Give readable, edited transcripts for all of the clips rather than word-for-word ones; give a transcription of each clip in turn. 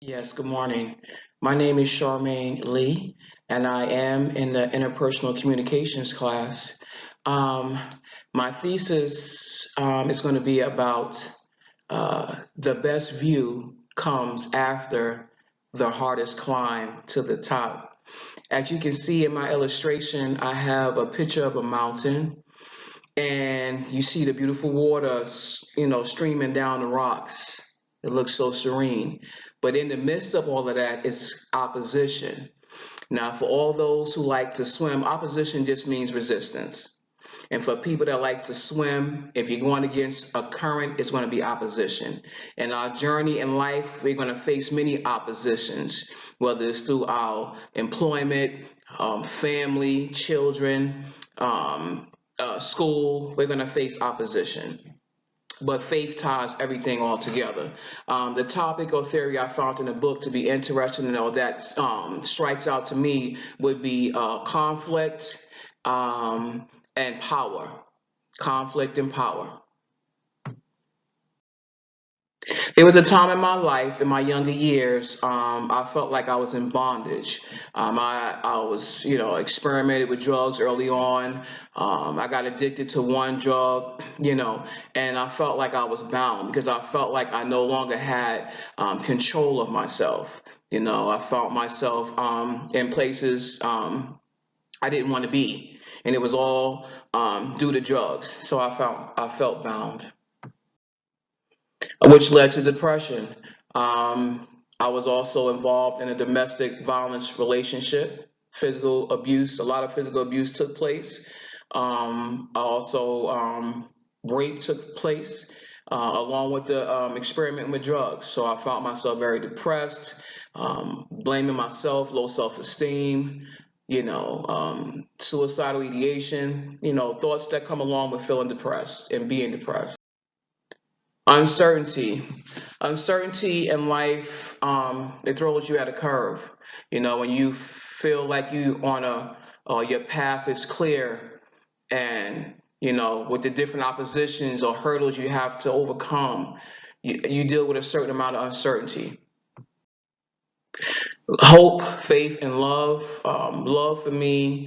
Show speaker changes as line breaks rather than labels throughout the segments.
Yes, good morning. My name is Charmaine Lee, and I am in the Interpersonal Communications class. Um, my thesis is going to be about the best view comes after the hardest climb to the top. As you can see in my illustration, I have a picture of a mountain, and you see the beautiful water, streaming down the rocks. It looks so serene. But in the midst of all of that is opposition. Now, for all those who like to swim, opposition just means resistance. And for people that like to swim, if you're going against a current, it's going to be opposition. In our journey in life, we're going to face many oppositions, whether it's through our employment, family, children, school. We're going to face opposition. But faith ties everything all together. The topic or theory I found in the book to be interesting or that strikes out to me would be conflict and power. Conflict and power. There was a time in my life, in my younger years, I felt like I was in bondage. I was, experimented with drugs early on. I got addicted to one drug, and I felt like I was bound because I felt like I no longer had control of myself. I felt myself in places I didn't want to be, and it was all due to drugs. So I felt bound, which led to depression. I was also involved in a domestic violence relationship, physical abuse. A lot of physical abuse took place. Rape took place, along with the experiment with drugs. So I found myself very depressed, blaming myself, low self-esteem, suicidal ideation, thoughts that come along with feeling depressed and being depressed. Uncertainty. Uncertainty in life, it throws you at a curve. When you feel like your path is clear and, with the different oppositions or hurdles you have to overcome, you deal with a certain amount of uncertainty. Hope, faith, and love. Love for me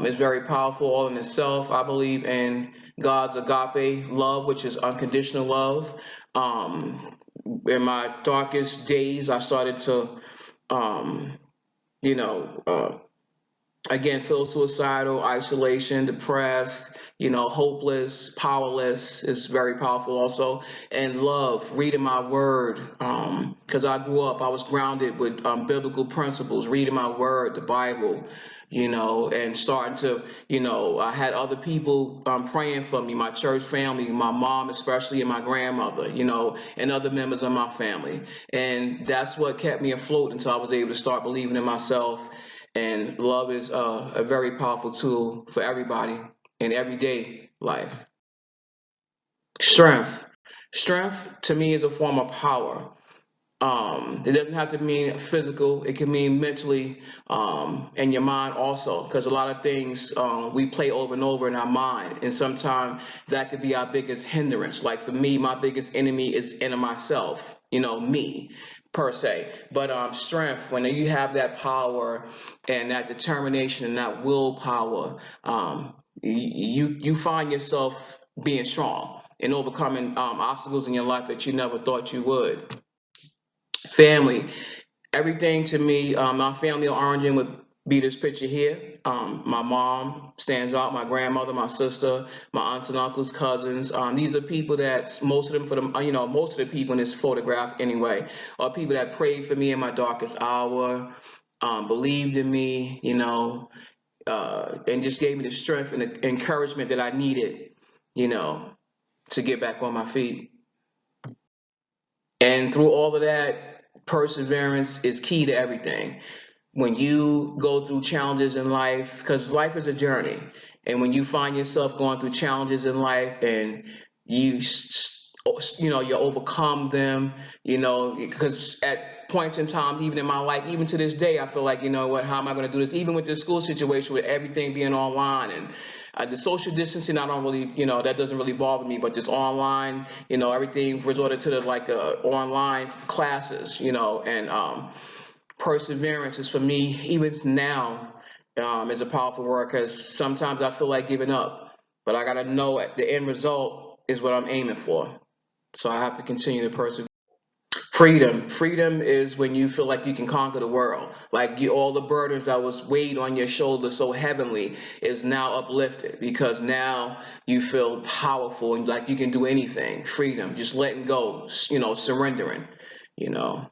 is very powerful all in itself. I believe in God's agape love, which is unconditional love. Um, in my darkest days, I started to, um, you know, uh, again, feel suicidal, isolation, depressed, hopeless, powerless is very powerful also. And love, reading my word, because I grew up, I was grounded with biblical principles, reading my word, the Bible, and starting to, I had other people praying for me, my church family, my mom especially, and my grandmother, and other members of my family. And that's what kept me afloat until I was able to start believing in myself. And love is a very powerful tool for everybody in everyday life. Strength. Strength to me is a form of power. It doesn't have to mean physical. It can mean mentally, and your mind also, because a lot of things we play over and over in our mind, and sometimes that could be our biggest hindrance. Like for me, my biggest enemy is in myself, me per se. But strength, when you have that power and that determination and that willpower, you find yourself being strong and overcoming obstacles in your life that you never thought you would. Family. Everything to me, my family of origin would be this picture here. My mom stands out, my grandmother, my sister, my aunts and uncles, cousins. These are people that most of them, most of the people in this photograph anyway, are people that prayed for me in my darkest hour, believed in me, and just gave me the strength and the encouragement that I needed, you know, to get back on my feet. And through all of that, perseverance is key to everything. When you go through challenges in life, because life is a journey, and when you find yourself going through challenges in life and you, you overcome them, because at points in time, even in my life, even to this day, I feel like, how am I going to do this? Even with this school situation, with everything being online and The social distancing, I don't really, that doesn't really bother me, but just online, everything resorted to the like online classes, and perseverance is for me, even now, is a powerful word because sometimes I feel like giving up, but I got to know the end result is what I'm aiming for. So I have to continue to persevere. Freedom is when you feel like you can conquer the world. Like all the burdens that was weighed on your shoulders so heavily is now uplifted because now you feel powerful and like you can do anything. Freedom, just letting go, surrendering, you know.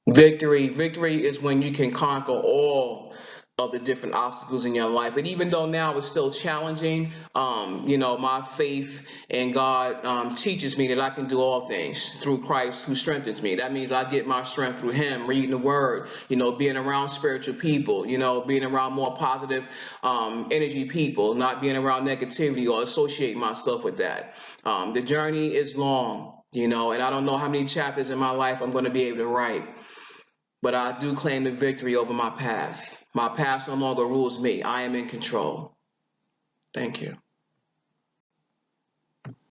Victory is when you can conquer all of the different obstacles in your life. And even though now it's still challenging, my faith in God teaches me that I can do all things through Christ who strengthens me. That means I get my strength through Him, reading the Word, being around spiritual people, being around more positive energy people, not being around negativity or associating myself with that. The journey is long, and I don't know how many chapters in my life I'm going to be able to write. But I do claim the victory over my past. My past no longer rules me. I am in control. Thank you.